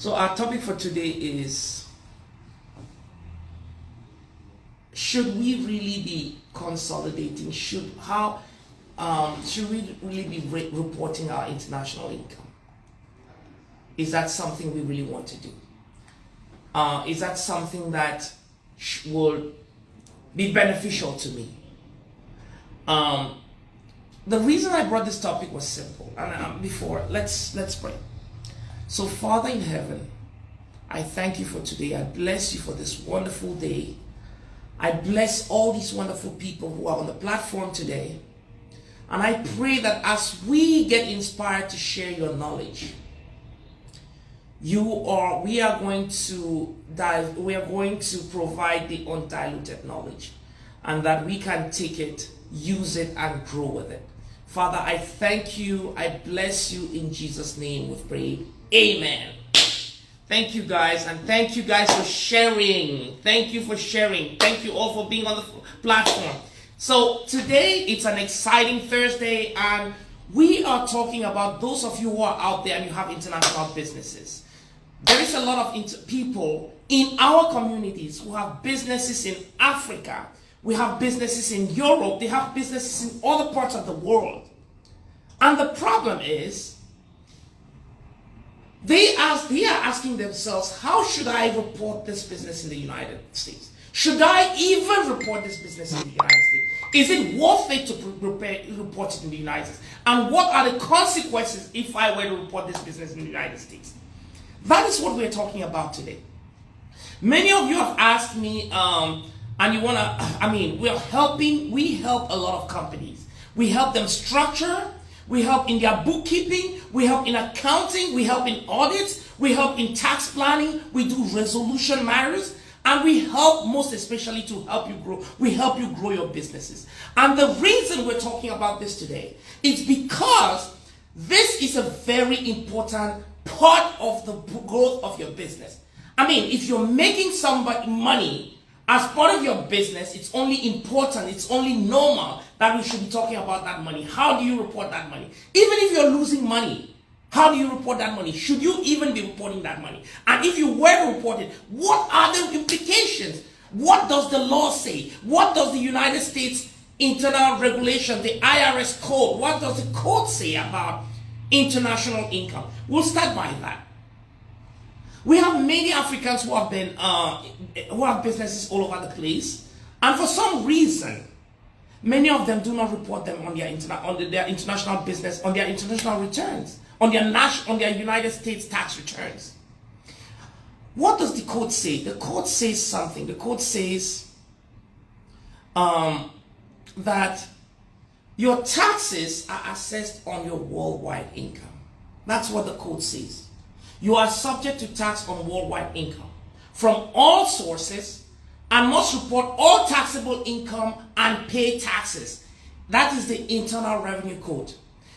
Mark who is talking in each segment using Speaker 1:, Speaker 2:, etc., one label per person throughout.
Speaker 1: So our topic for today is, should we really be consolidating? Should we really be reporting our international income? Is that something we really want to do? Is that something that will be beneficial to me? The reason I brought this topic was simple. And let's pray. So Father in heaven, I thank you for today. I bless you for this wonderful day. I bless all these wonderful people who are on the platform today. And I pray that as we get inspired to share your knowledge, we are going to provide the undiluted knowledge, and that we can take it, use it, and grow with it. Father, I thank you. I bless you in Jesus' name we pray. Amen. Thank you guys, and thank you guys for sharing. Thank you for sharing. Thank you all for being on the platform. So today it's an exciting Thursday, and we are talking about those of you who are out there and you have international businesses. There is a lot of people in our communities who have businesses in Africa. We have businesses in Europe. They have businesses in other parts of the world. And the problem is, they are asking themselves, how should I report this business in the United States? Should I even report this business in the United States? Is it worth it to report it in the United States? And what are the consequences if I were to report this business in the United States? That is what we're talking about today. Many of you have asked me, and you want to, we help a lot of companies. We help them structure. We help in their bookkeeping. We help in accounting. We help in audits. We help in tax planning. We do resolution matters. And we help most especially to help you grow. We help you grow your businesses. And the reason we're talking about this today is because this is a very important part of the growth of your business. If you're making somebody money as part of your business, it's only important, it's only normal that we should be talking about that money. How do you report that money? Even if you're losing money, how do you report that money? Should you even be reporting that money? And if you were to report it, what are the implications? What does the law say? What does the United States internal regulation, the IRS code, what does the code say about international income? We'll start by that. We have many Africans who have businesses all over the place, and for some reason, many of them do not report them on their international business, on their international returns, on their United States tax returns. What does the code say? The code says something. The code says that your taxes are assessed on your worldwide income. That's what the code says. You are subject to tax on worldwide income from all sources and must report all taxable income and pay taxes. That is the Internal Revenue Code.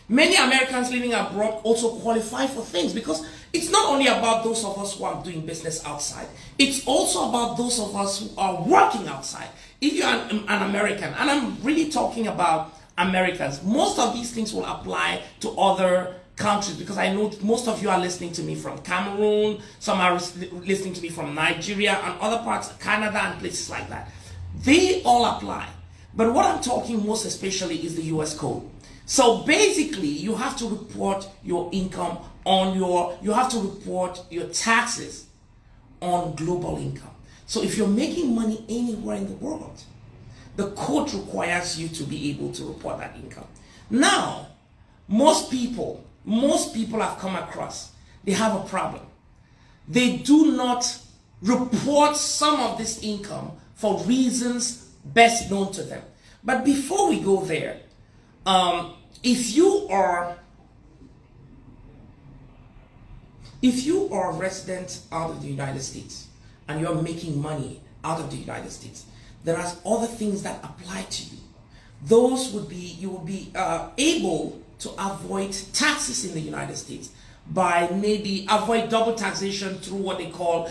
Speaker 1: Many Americans living abroad also qualify for things, because it's not only about those of us who are doing business outside. It's also about those of us who are working outside. If you're an American, and I'm really talking about Americans, most of these things will apply to other countries, because I know most of you are listening to me from Cameroon, some are listening to me from Nigeria and other parts, Canada and places like that. They all apply. But what I'm talking most especially is the US code. So basically, you have to report your income you have to report your taxes on global income. So if you're making money anywhere in the world, the code requires you to be able to report that income. Now, most people I've come across, they have a problem. They do not report some of this income for reasons best known to them. But before we go there, if you are a resident out of the United States and you're making money out of the United States, there are other things that apply to you. Those would be, you will be able to avoid taxes in the United States by maybe avoid double taxation through what they call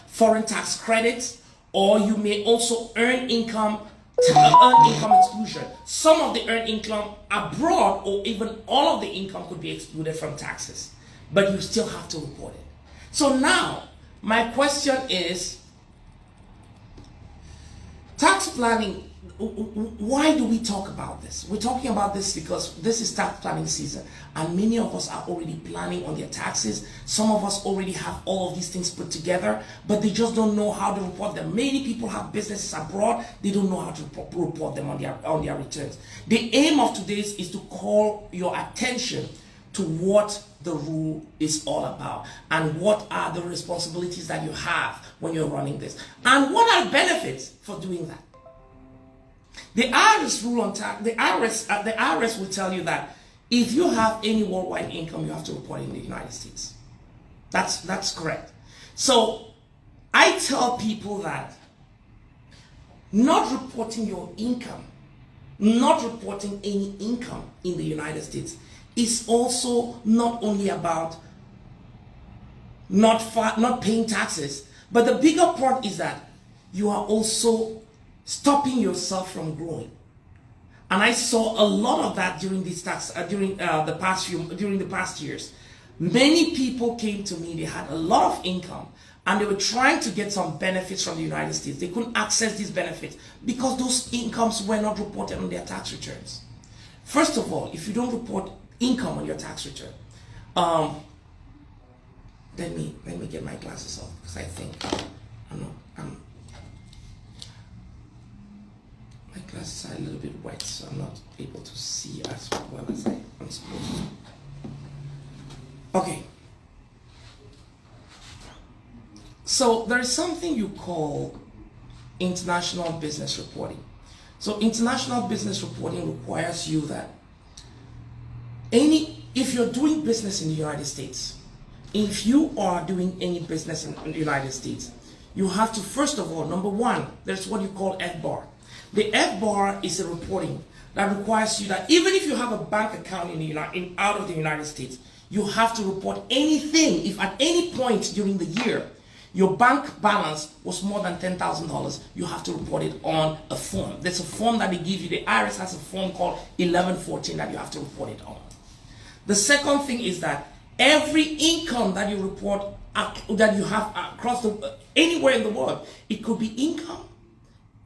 Speaker 1: foreign tax credits, or you may also earn income earned income exclusion. Some of the earned income abroad or even all of the income could be excluded from taxes, but you still have to report it. So now, my question is, tax planning, why do we talk about this? We're talking about this because this is tax planning season and many of us are already planning on their taxes. Some of us already have all of these things put together, but they just don't know how to report them. Many people have businesses abroad, they don't know how to report them on their returns. The aim of today's is to call your attention to what the rule is all about and what are the responsibilities that you have when you're running this and what are the benefits for doing that. The IRS rule on tax, the IRS will tell you that if you have any worldwide income, you have to report it in the United States. That's correct. So I tell people that not reporting your income, not reporting any income in the United States is also not only about not paying taxes, but the bigger part is that you are also stopping yourself from growing. And I saw a lot of that during these during the past years. Many people came to me, they had a lot of income and they were trying to get some benefits from the United States. They couldn't access these benefits because those incomes were not reported on their tax returns. First of all, if you don't report income on your tax return, let me get my glasses off because I think my glasses are a little bit wet, so I'm not able to see as well as I'm supposed to. Okay. So there is something you call international business reporting. So international business reporting requires you that if you're doing business in the United States, if you are doing any business in the United States, you have to, first of all, number one, there's what you call FBAR. The FBAR is a reporting that requires you that even if you have a bank account out of the United States, you have to report anything. If at any point during the year your bank balance was more than $10,000, you have to report it on a form. There's a form that they give you. The IRS has a form called 1114 that you have to report it on. The second thing is that every income that you report that you have across anywhere in the world, it could be income,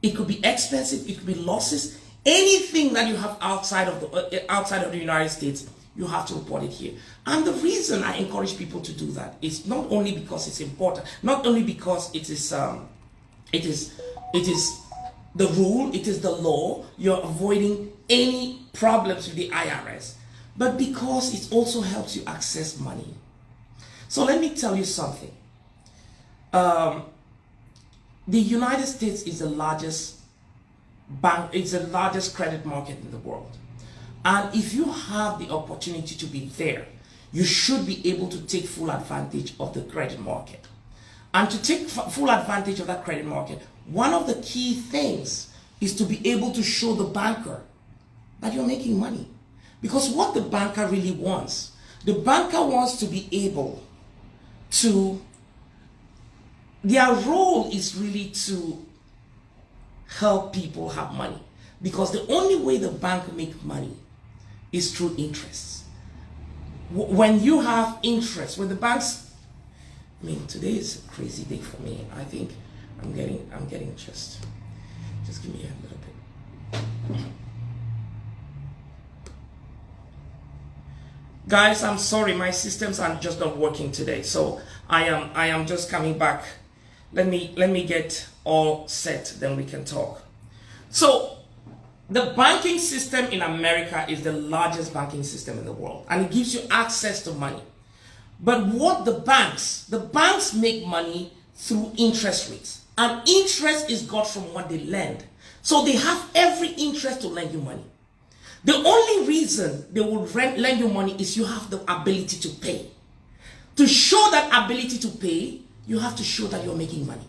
Speaker 1: it could be expenses, it could be losses, anything that you have outside of the United States, you have to report it here. And the reason I encourage people to do that is not only because it's important, not only because it is the rule, it is the law, you're avoiding any problems with the IRS, but because it also helps you access money. So let me tell you something. The United States is the largest bank, it's the largest credit market in the world. And if you have the opportunity to be there, you should be able to take full advantage of the credit market. And to take full advantage of that credit market, one of the key things is to be able to show the banker that you're making money. Because what the banker really wants, the banker wants to be able to, their role is really to help people have money. Because the only way the bank makes money is through interest. When you have interest, when the banks, I mean, today is a crazy day for me. I think I'm getting just give me a little bit. Guys, I'm sorry, my systems are just not working today. So I am just coming back. Let me get all set, then we can talk. So the banking system in America is the largest banking system in the world, and it gives you access to money. But what the banks make money through interest rates, and interest is got from what they lend. So they have every interest to lend you money. The only reason they will lend you money is you have the ability to pay. To show that ability to pay, you have to show that you're making money.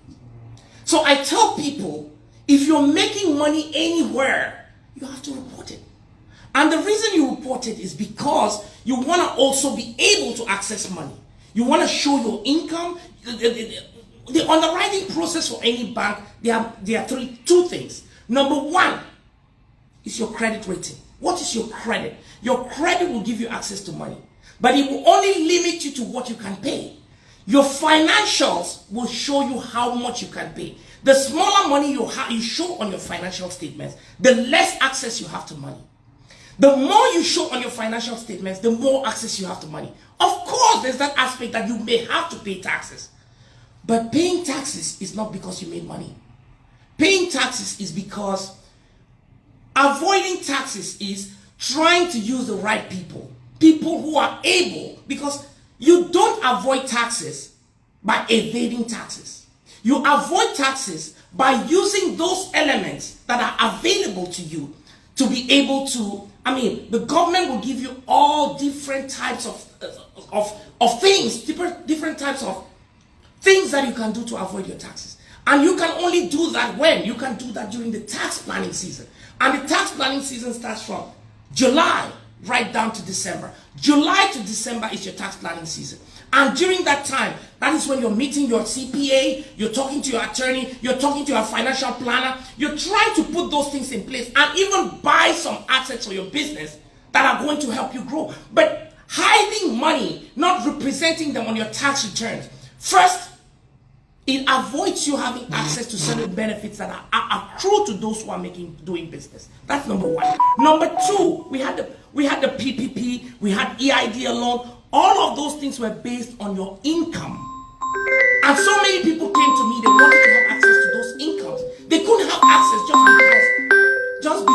Speaker 1: So I tell people, if you're making money anywhere, you have to report it. And the reason you report it is because you want to also be able to access money. You want to show your income. The underwriting process for any bank, there are two things. Number one is your credit rating. What is your credit? Your credit will give you access to money, but it will only limit you to what you can pay. Your financials will show you how much you can pay. The smaller money you show on your financial statements, the less access you have to money. The more you show on your financial statements, the more access you have to money. Of course, there's that aspect that you may have to pay taxes. But paying taxes is not because you made money. Paying taxes is because avoiding taxes is trying to use the right people. People who are able, because you don't avoid taxes by evading taxes. You avoid taxes by using those elements that are available to you to be able to, the government will give you all different types of things, different types of things that you can do to avoid your taxes. And you can only do that when? You can do that during the tax planning season. And the tax planning season starts from July right down to December. July to December is your tax planning season. And during that time, that is when you're meeting your CPA, you're talking to your attorney, you're talking to your financial planner, you're trying to put those things in place and even buy some assets for your business that are going to help you grow. But hiding money, not representing them on your tax returns, first, it avoids you having access to certain benefits that are accrued to those who are doing business. That's number one. Number two, we had the PPP, we had EID alone. All of those things were based on your income. And so many people came to me, they wanted to have access to those incomes. They couldn't have access just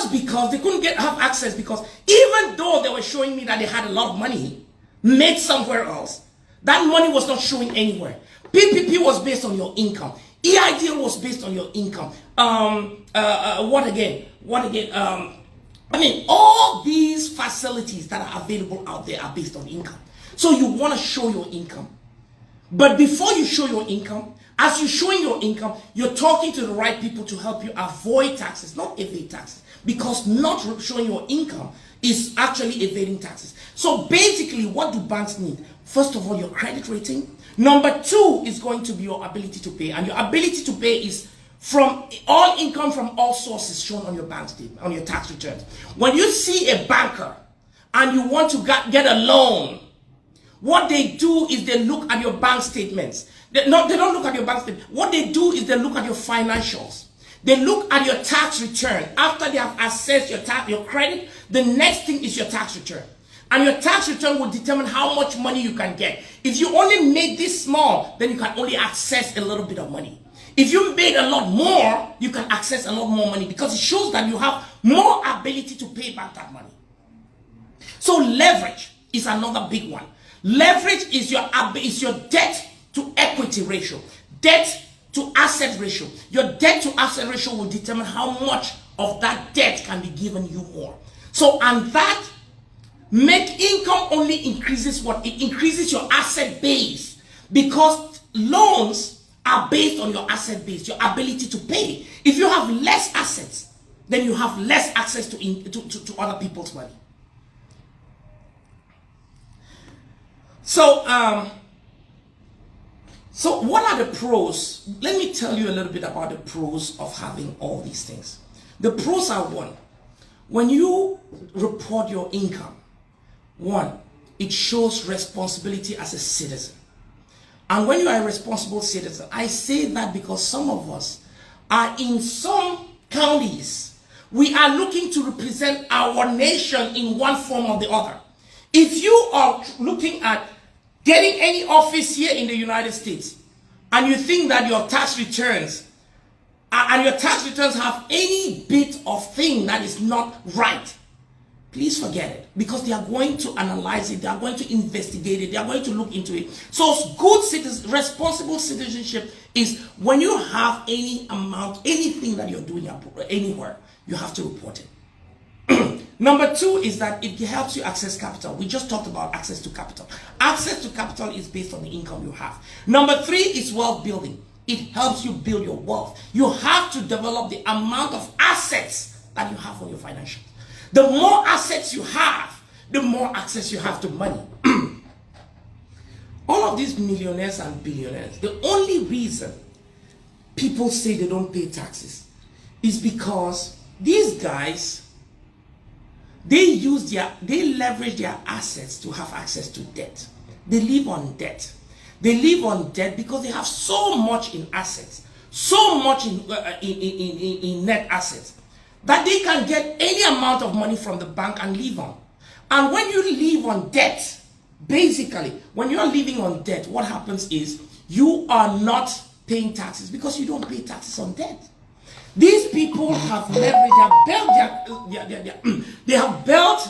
Speaker 1: because they couldn't have access because even though they were showing me that they had a lot of money made somewhere else, that money was not showing anywhere. PPP was based on your income. EIDL was based on your income. What again? All these facilities that are available out there are based on income. So you want to show your income. But before you show your income, as you're showing your income, you're talking to the right people to help you avoid taxes, not evade taxes. Because not showing your income is actually evading taxes. So basically, what do banks need? First of all, your credit rating. Number two is going to be your ability to pay. And your ability to pay is from all income from all sources shown on your bank statement, on your tax returns. When you see a banker and you want to get a loan, what they do is they look at your bank statements. They don't look at your bank statement. What they do is they look at your financials. They look at your tax return. After they have assessed your credit, the next thing is your tax return. And your tax return will determine how much money you can get. If you only make this small, then you can only access a little bit of money. If you made a lot more, you can access a lot more money because it shows that you have more ability to pay back that money. So leverage is another big one. Leverage is your debt to equity ratio, debt to asset ratio. Your debt to asset ratio will determine how much of that debt can be given you more. So, and that make income only increases what? It increases your asset base because loans are based on your asset base, your ability to pay. If you have less assets, then you have less access to other people's money. So what are the pros? Let me tell you a little bit about the pros of having all these things. The pros are one, when you report your income, one, it shows responsibility as a citizen. And when you are a responsible citizen, I say that because some of us are in some counties, we are looking to represent our nation in one form or the other. If you are looking at getting any office here in the United States, and you think that your tax returns, have any bit of thing that is not right, please forget it. Because they are going to analyze it, they are going to investigate it, they are going to look into it. So good responsible citizenship is when you have any amount, anything that you're doing anywhere, you have to report it. Number two is that it helps you access capital. We just talked about access to capital. Access to capital is based on the income you have. Number three is wealth building. It helps you build your wealth. You have to develop the amount of assets that you have on your financials. The more assets you have, the more access you have to money. All of these millionaires and billionaires, the only reason people say they don't pay taxes is because these guys, they leverage their assets to have access to debt. They live on debt. They live on debt because they have so much in assets, so much in net assets, that they can get any amount of money from the bank and live on. And when you live on debt, basically, when you're living on debt, what happens is you are not paying taxes because you don't pay taxes on debt. These people have leveraged, they have built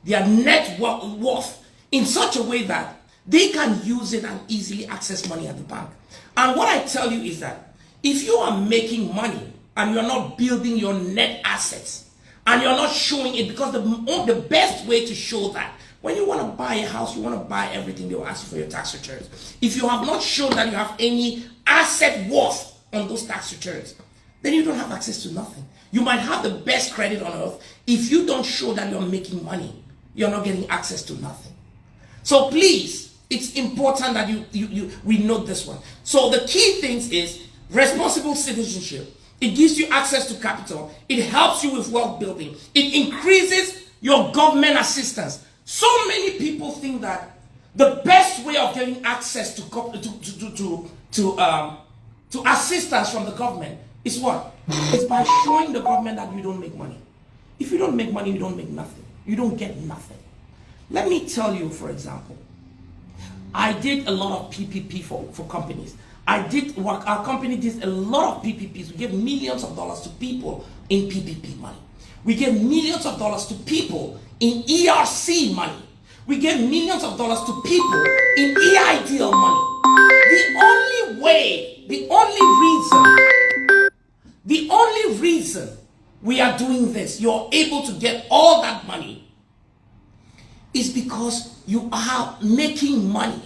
Speaker 1: their net worth in such a way that they can use it and easily access money at the bank. And what I tell you is that if you are making money and you're not building your net assets and you're not showing it, because the best way to show that, when you want to buy a house, you want to buy everything, they will ask you for your tax returns. If you have not shown that you have any asset worth on those tax returns, then you don't have access to nothing. You might have the best credit on earth. If you don't show that you're making money, you're not getting access to nothing. So please, it's important that we note this one. So the key things is responsible citizenship. It gives you access to capital. It helps you with wealth building. It increases your government assistance. So many people think that the best way of getting access to assistance from the government is what? It's by showing the government that you don't make money. If you don't make money, you don't make nothing. You don't get nothing. Let me tell you, for example, I did a lot of PPP for companies. Our company did a lot of PPPs. We gave millions of dollars to people in PPP money. We gave millions of dollars to people in ERC money. We gave millions of dollars to people in EIDL money. The only reason we are doing this, you're able to get all that money, is because you are making money.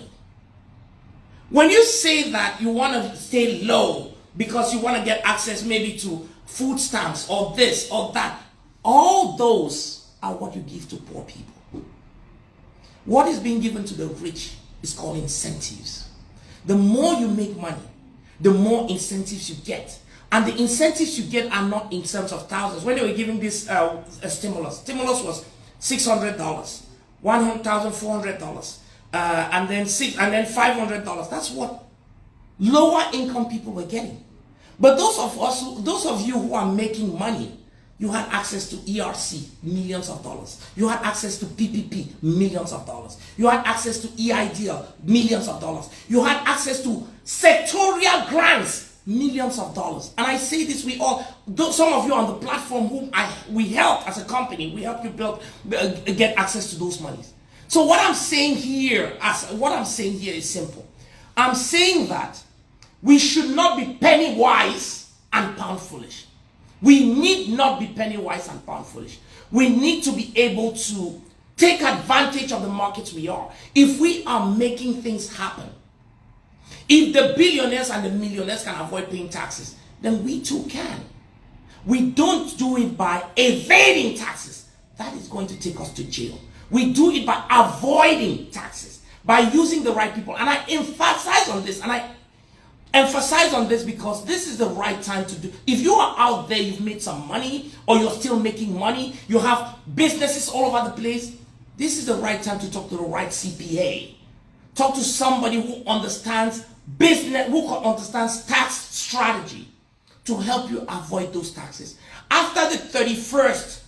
Speaker 1: When you say that you want to stay low because you want to get access maybe to food stamps or this or that, all those are what you give to poor people. What is being given to the rich is called incentives. The more you make money, the more incentives you get. And the incentives you get are not in terms of thousands. When they were giving this stimulus was $600, $1,400, and then $500. That's what lower income people were getting. But those of you who are making money, you had access to ERC, millions of dollars. You had access to PPP, millions of dollars. You had access to EIDL, millions of dollars. You had access to sectorial grants, millions of dollars. And I say this, some of you on the platform whom we help as a company, we help you get access to those monies. So what I'm saying here is simple. I'm saying that we should not be penny wise and pound foolish. We need not be penny wise and pound foolish. We need to be able to take advantage of the markets we are. If we are making things happen, if the billionaires and the millionaires can avoid paying taxes, then we too can. We don't do it by evading taxes. That is going to take us to jail. We do it by avoiding taxes, by using the right people. And I emphasize on this because this is the right time to do. If you are out there, you've made some money, or you're still making money, you have businesses all over the place, this is the right time to talk to the right CPA. Talk to somebody who understands business, who understands tax strategy to help you avoid those taxes. After the 31st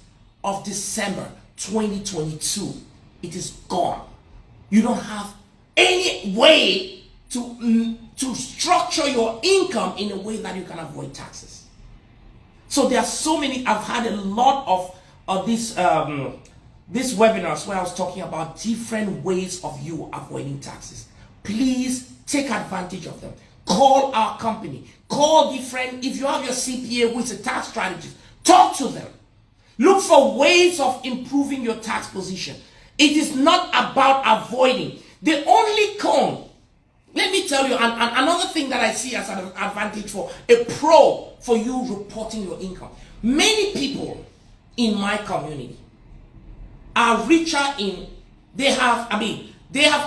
Speaker 1: of December 2022, it is gone. You don't have any way to structure your income in a way that you can avoid taxes. So there are so many. I've had a lot of these webinars where I was talking about different ways of you avoiding taxes. Please take advantage of them. Call our company. Call different. If you have your CPA who is a tax strategist, talk to them. Look for ways of improving your tax position. It is not about avoiding. The only con, let me tell you, another thing that I see as an advantage for a pro for you reporting your income. Many people in my community are richer they have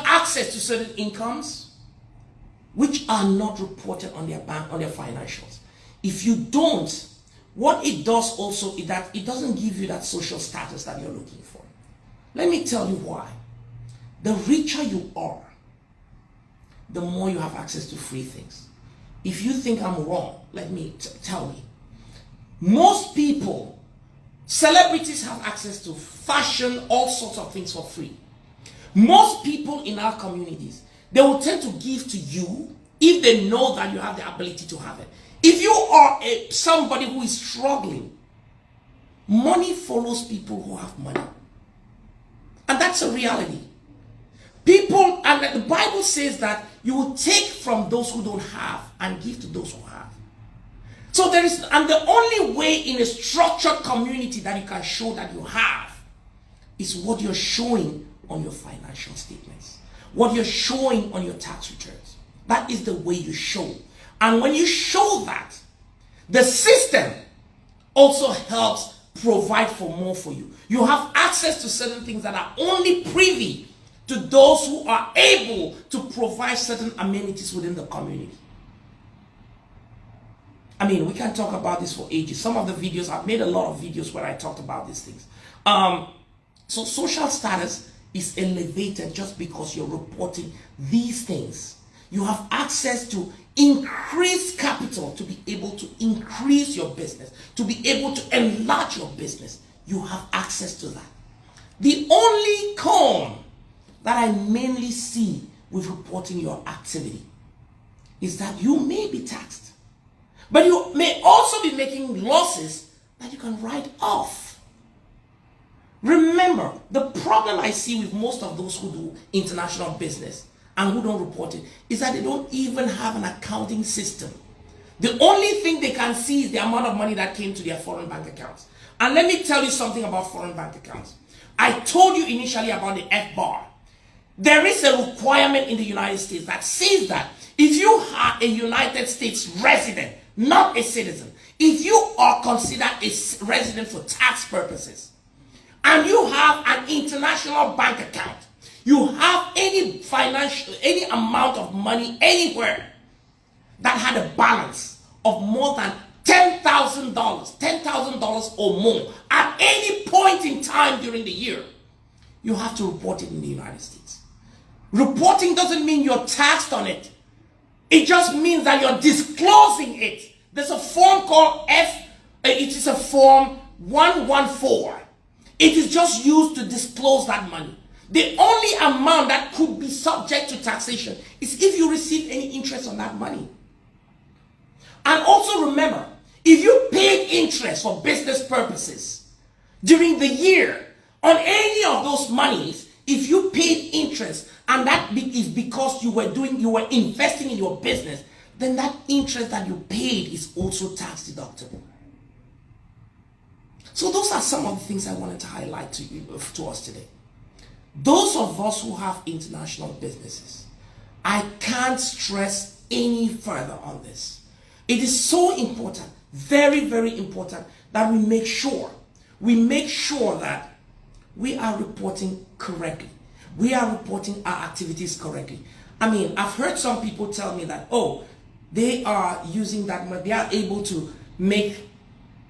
Speaker 1: access to certain incomes, which are not reported on their bank, on their financials. If you don't, what it does also is that it doesn't give you that social status that you're looking for. Let me tell you why. The richer you are, the more you have access to free things. If you think I'm wrong, let me tell me. Most people, celebrities have access to fashion, all sorts of things for free. Most people in our communities, they will tend to give to you if they know that you have the ability to have it. If you are somebody who is struggling, money follows people who have money. And that's a reality. People, and the Bible says that you will take from those who don't have and give to those who have. So there is, and the only way in a structured community that you can show that you have is what you're showing on your financial statements, what you're showing on your tax returns. That is the way you show. And when you show that, the system also helps provide for more for you. You have access to certain things that are only privy to those who are able to provide certain amenities within the community. I mean, we can talk about this for ages. Some of the videos, I've made a lot of videos where I talked about these things. So social status is elevated just because you're reporting these things. You have access to increased capital to be able to increase your business, to be able to enlarge your business. You have access to that. The only con that I mainly see with reporting your activity is that you may be taxed, but you may also be making losses that you can write off. Remember, the problem I see with most of those who do international business and who don't report it is that they don't even have an accounting system. The only thing they can see is the amount of money that came to their foreign bank accounts. And let me tell you something about foreign bank accounts. I told you initially about the FBAR. There is a requirement in the United States that says that if you are a United States resident, not a citizen, if you are considered a resident for tax purposes, and you have an international bank account, you have any amount of money anywhere that had a balance of more than $10,000 or more at any point in time during the year, you have to report it in the United States. Reporting doesn't mean you're taxed on it. It just means that you're disclosing it. There's a form called it is a form 114. It is just used to disclose that money. The only amount that could be subject to taxation is if you receive any interest on that money. And also remember, if you paid interest for business purposes during the year on any of those monies, if you paid interest and that is because you were investing in your business, then that interest that you paid is also tax deductible. So those are some of the things I wanted to highlight to us today. Those of us who have international businesses, I can't stress any further on this. It is so important, very, very important, that we make sure that we are reporting correctly. We are reporting our activities correctly. I mean, I've heard some people tell me that, oh, they are using that money, they are able to make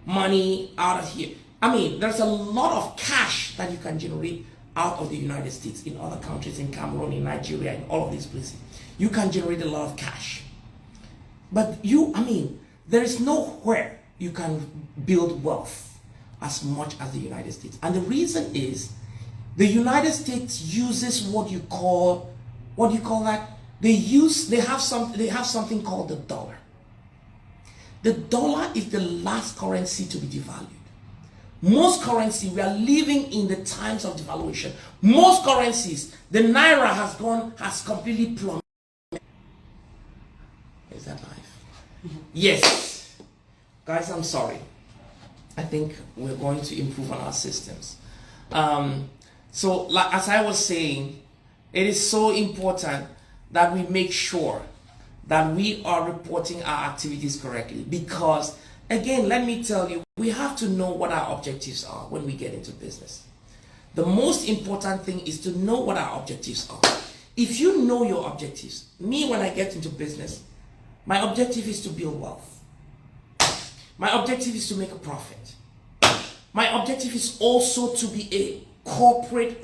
Speaker 1: money out of here. I mean, there's a lot of cash that you can generate out of the United States, in other countries, in Cameroon, in Nigeria, in all of these places. You can generate a lot of cash. But there is nowhere you can build wealth as much as the United States. And the reason is the United States uses what do you call that? They have something called the dollar. The dollar is the last currency to be devalued. Most currency, we are living in the times of devaluation. Most currencies, the naira has completely plummeted. Is that live? Yes. Guys, I'm sorry. I think we're going to improve on our systems. So, as I was saying, it is so important that we make sure that we are reporting our activities correctly, because again, let me tell you, we have to know what our objectives are when we get into business. The most important thing is to know what our objectives are. If you know your objectives, me when I get into business, my objective is to build wealth. My objective is to make a profit. My objective is also to be a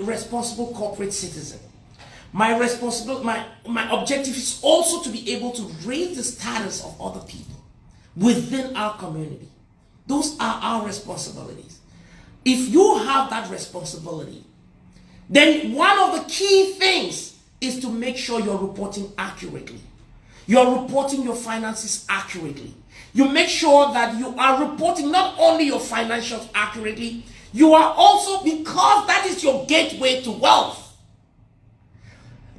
Speaker 1: responsible corporate citizen. My objective is also to be able to raise the status of other people within our community. Those are our responsibilities. If you have that responsibility, then one of the key things is to make sure you're reporting accurately. You're reporting your finances accurately. You make sure that you are reporting not only your financials accurately, you are also, because that is your gateway to wealth.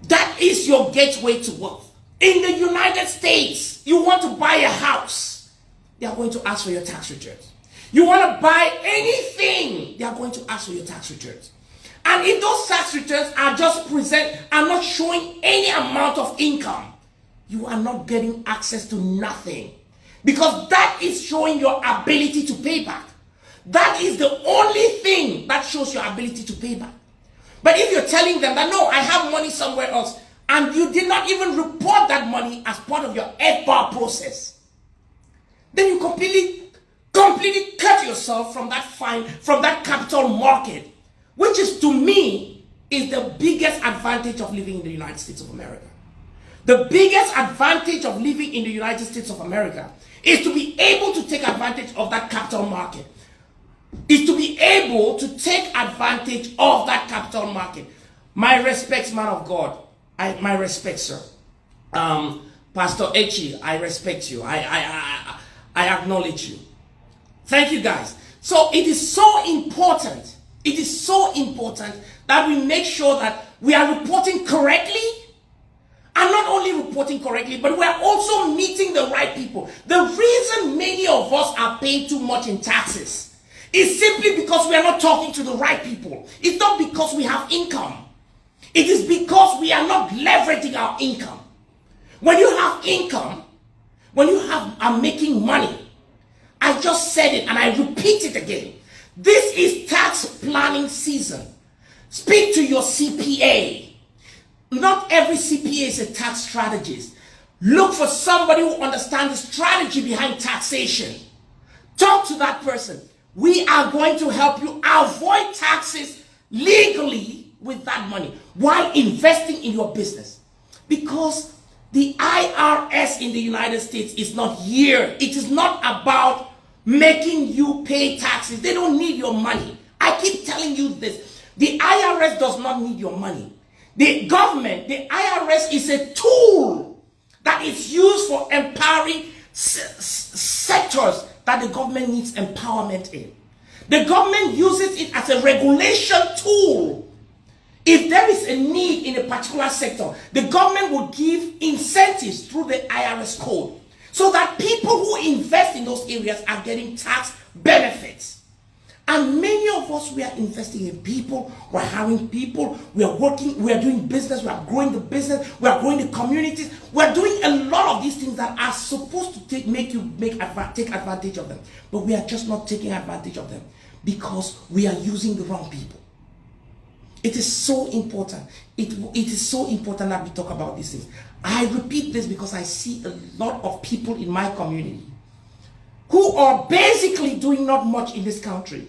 Speaker 1: That is your gateway to wealth. In the United States, you want to buy a house, they are going to ask for your tax returns. You want to buy anything, they are going to ask for your tax returns. And if those tax returns are not showing any amount of income, you are not getting access to nothing. Because that is showing your ability to pay back. That is the only thing that shows your ability to pay back. But if you're telling them that, no, I have money somewhere else, and you did not even report that money as part of your FBAR process, then you completely cut yourself from that capital market, which is, to me, is the biggest advantage of living in the United States of America. The biggest advantage of living in the United States of America is to be able to take advantage of that capital market. Is to be able to take advantage of that capital market. My respects, man of God. My respect, sir. Pastor Echi, I respect you. I acknowledge you. Thank you, guys. So it is so important. It is so important that we make sure that we are reporting correctly. And not only reporting correctly, but we are also meeting the right people. The reason many of us are paying too much in taxes is simply because we are not talking to the right people. It's not because we have income. It is because we are not leveraging our income. When you have income, when you are making money, I just said it and I repeat it again. This is tax planning season. Speak to your CPA. Not every CPA is a tax strategist. Look for somebody who understands the strategy behind taxation. Talk to that person. We are going to help you avoid taxes legally with that money while investing in your business. Because the IRS in the United States is not here. It is not about making you pay taxes. They don't need your money. I keep telling you this. The IRS does not need your money. The government, the IRS, is a tool that is used for empowering sectors that the government needs empowerment in. The government uses it as a regulation tool. If there is a need in a particular sector, the government will give incentives through the IRS code so that people who invest in those areas are getting tax benefits. And many of us, we are investing in people, we're hiring people, we are working, we are doing business, we are growing the business, we are growing the communities, we are doing a lot of these things that are supposed to take advantage of them. But we are just not taking advantage of them because we are using the wrong people. It is so important. It is so important that we talk about these things. I repeat this because I see a lot of people in my community who are basically doing not much in this country,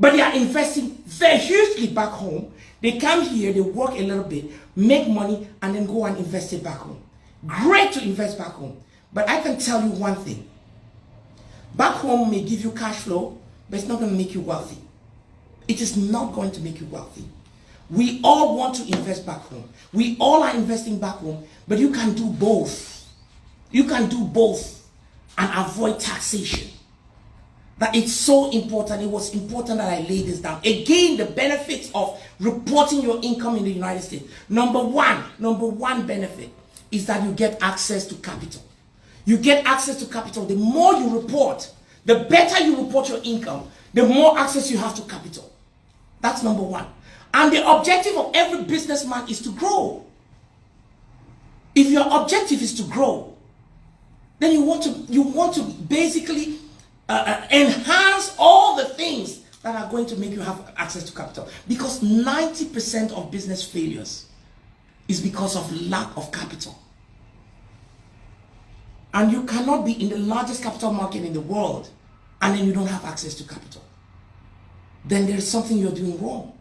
Speaker 1: but they are investing very hugely back home. They come here, they work a little bit, make money, and then go and invest it back home. Great to invest back home. But I can tell you one thing. Back home may give you cash flow, but it's not going to make you wealthy. It is not going to make you wealthy. We all want to invest back home. We all are investing back home, but you can do both. You can do both and avoid taxation. That it's so important. It was important that I lay this down. Again, the benefits of reporting your income in the United States. Number one benefit is that you get access to capital. You get access to capital. The more you report, the better you report your income, the more access you have to capital. That's number one. And the objective of every businessman is to grow. If your objective is to grow, then you want to basically enhance all the things that are going to make you have access to capital. Because 90% of business failures is because of lack of capital. And you cannot be in the largest capital market in the world and then you don't have access to capital. Then there is something you're doing wrong.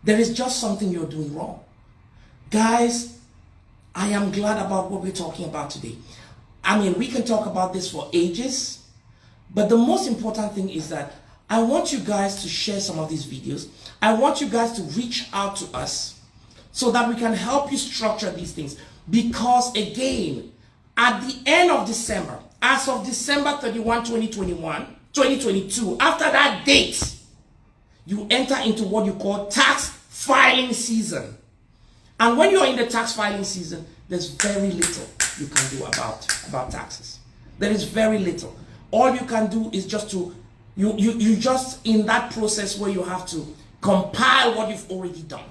Speaker 1: There is just something you're doing wrong. Guys, I am glad about what we're talking about today. I mean, we can talk about this for ages, but the most important thing is that I want you guys to share some of these videos. I want you guys to reach out to us so that we can help you structure these things. Because again, at the end of December, as of December 31, 2022, after that date, you enter into what you call tax filing season. And when you're in the tax filing season, there's very little you can do about taxes. There is very little. All you can do is just to, you just in that process where you have to compile what you've already done.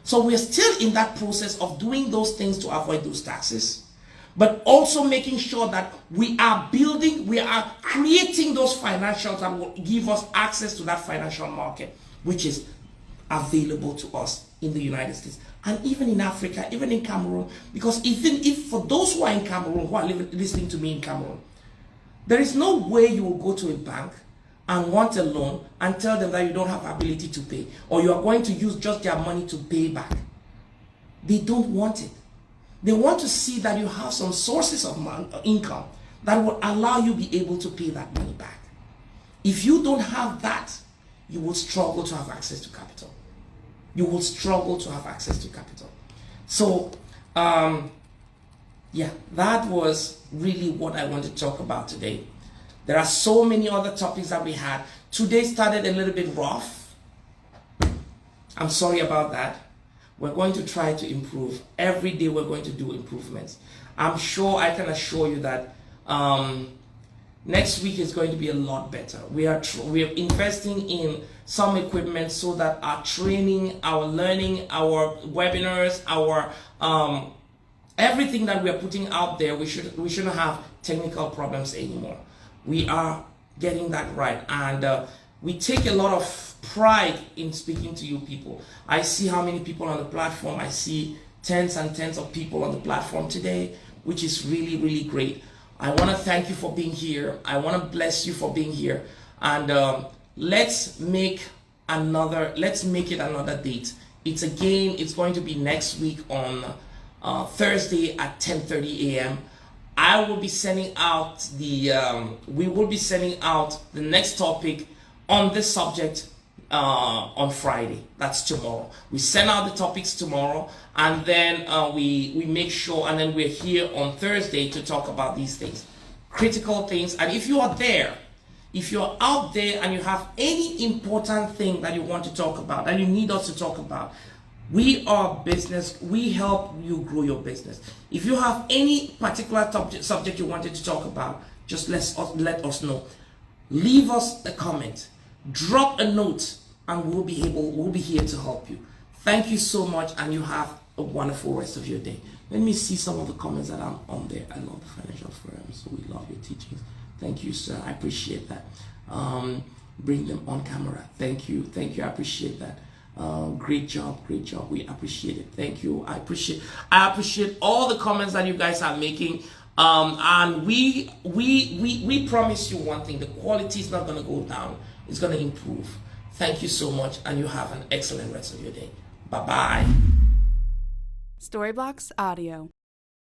Speaker 1: So we're still in that process of doing those things to avoid those taxes, but also making sure that we are creating those financials that will give us access to that financial market, which is available to us in the United States and even in Africa, even in Cameroon. Because even if for those who are in Cameroon, who are listening to me in Cameroon, there is no way you will go to a bank and want a loan and tell them that you don't have ability to pay, or you are going to use just their money to pay back. They don't want it. They want to see that you have some sources of income that will allow you be able to pay that money back. If you don't have that, you will struggle to have access to capital. You will struggle to have access to capital. So, yeah, that was really what I wanted to talk about today. There are so many other topics that we had. Today started a little bit rough. I'm sorry about that. We're going to try to improve. Every day we're going to do improvements. I'm sure, I can assure you that next week is going to be a lot better. We are investing in some equipment so that our training, our learning, our webinars, our everything that we are putting out there, we shouldn't have technical problems anymore. We are getting that right, and we take a lot of pride in speaking to you people. I see how many people on the platform. I see tens and tens of people on the platform today, which is really, really great. I want to thank you for being here. I want to bless you for being here. And let's make it another date. It's going to be next week on Thursday at 10:30 a.m. I will be sending out we will be sending out the next topic on this subject on Friday. That's tomorrow. We send out the topics tomorrow, and then we make sure, and then we're here on Thursday to talk about these things, critical things. And if you are there, if you're out there and you have any important thing that you want to talk about, that you need us to talk about, we are business. We help you grow your business. If you have any particular subject you wanted to talk about, just let us know. Leave us a comment, drop a note, and we'll be here to help you. Thank you so much, and you have a wonderful rest of your day. Let me see some of the comments that are on there. I love the financial forum, so we love your teachings. Thank you, sir. I appreciate that. Bring them on camera. Thank you. I appreciate that. Great job. We appreciate it. Thank you. I appreciate all the comments that you guys are making. And we promise you one thing: the quality is not going to go down. It's going to improve. Thank you so much, and you have an excellent rest of your day. Bye bye.
Speaker 2: Storyblocks Audio.